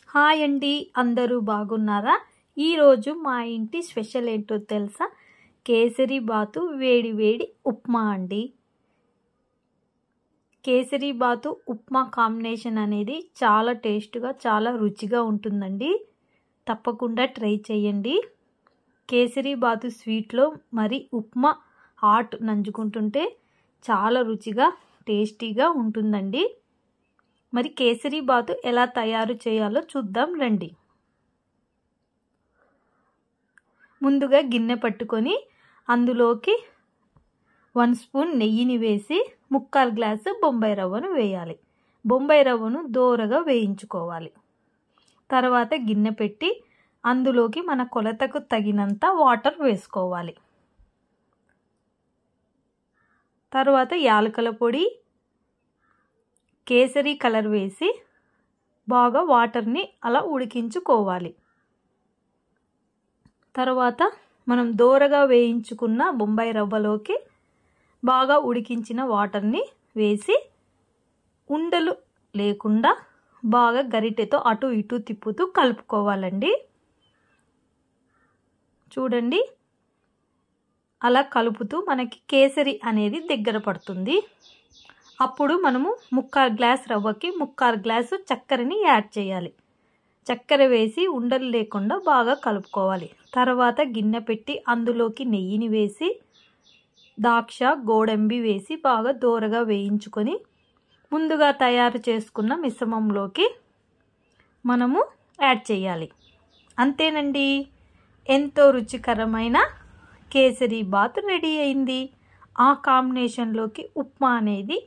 Hi అండి, అందరూ బాగున్నారా? ఈరోజు మా ఇంటి స్పెషల్ ఏంటో తెలుసా? కేసరి బాతు వేడి వేడి ఉప్మా అండి. కేసరి బాతు ఉప్మా కాంబినేషన్ అనేది చాలా టేస్ట్గా చాలా రుచిగా ఉంటుందండి. తప్పకుండా ట్రై చేయండి. కేసరి బాతు స్వీట్లో మరి ఉప్మా హాట్ నంజుకుంటుంటే చాలా రుచిగా టేస్టీగా ఉంటుందండి. మరి కేసరి బాతు ఎలా తయారు చేయాలో చూద్దాం రండి. ముందుగా గిన్నె పట్టుకొని అందులోకి 1 స్పూన్ నెయ్యిని వేసి 3/4 గ్లాసు బొంబాయి రవ్వను వేయాలి. బొంబాయి రవ్వను దోరగా వేయించుకోవాలి. తర్వాత గిన్నె పెట్టి అందులోకి మన కొలతకు తగినంత వాటర్ వేసుకోవాలి. తర్వాత యాలకుల పొడి, కేసరి కలర్ వేసి బాగా వాటర్ని అలా ఉడికించుకోవాలి. తర్వాత మనం దోరగా వేయించుకున్న బొంబాయి రవ్వలోకి బాగా ఉడికించిన వాటర్ని వేసి ఉండలు లేకుండా బాగా గరిటెతో అటు ఇటు తిప్పుతూ కలుపుకోవాలండి. చూడండి, అలా కలుపుతూ మనకి కేసరి అనేది దగ్గర పడుతుంది. అప్పుడు మనము 3/4 గ్లాస్ రవ్వకి 3/4 గ్లాసు చక్కెరని యాడ్ చేయాలి. చక్కెర వేసి ఉండలు లేకుండా బాగా కలుపుకోవాలి. తర్వాత గిన్నె పెట్టి అందులోకి నెయ్యిని వేసి ద్రాక్ష గోడంబి వేసి బాగా దోరగా వేయించుకొని ముందుగా తయారు చేసుకున్న మిశ్రమంలోకి మనము యాడ్ చేయాలి. అంతేనండి, ఎంతో రుచికరమైన కేసరి బాత్ రెడీ అయింది. ఆ కాంబినేషన్లోకి ఉప్మా అనేది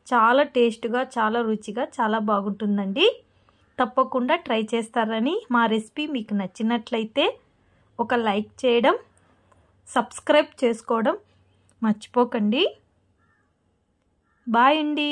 చాలా టేస్ట్గా చాలా రుచిగా చాలా బాగుంటుందండి. తప్పకుండా ట్రై చేస్తారని, మా రెసిపీ మీకు నచ్చినట్లయితే ఒక లైక్ చేయడం, సబ్స్క్రైబ్ చేసుకోవడం మర్చిపోకండి. బాయ్ అండి.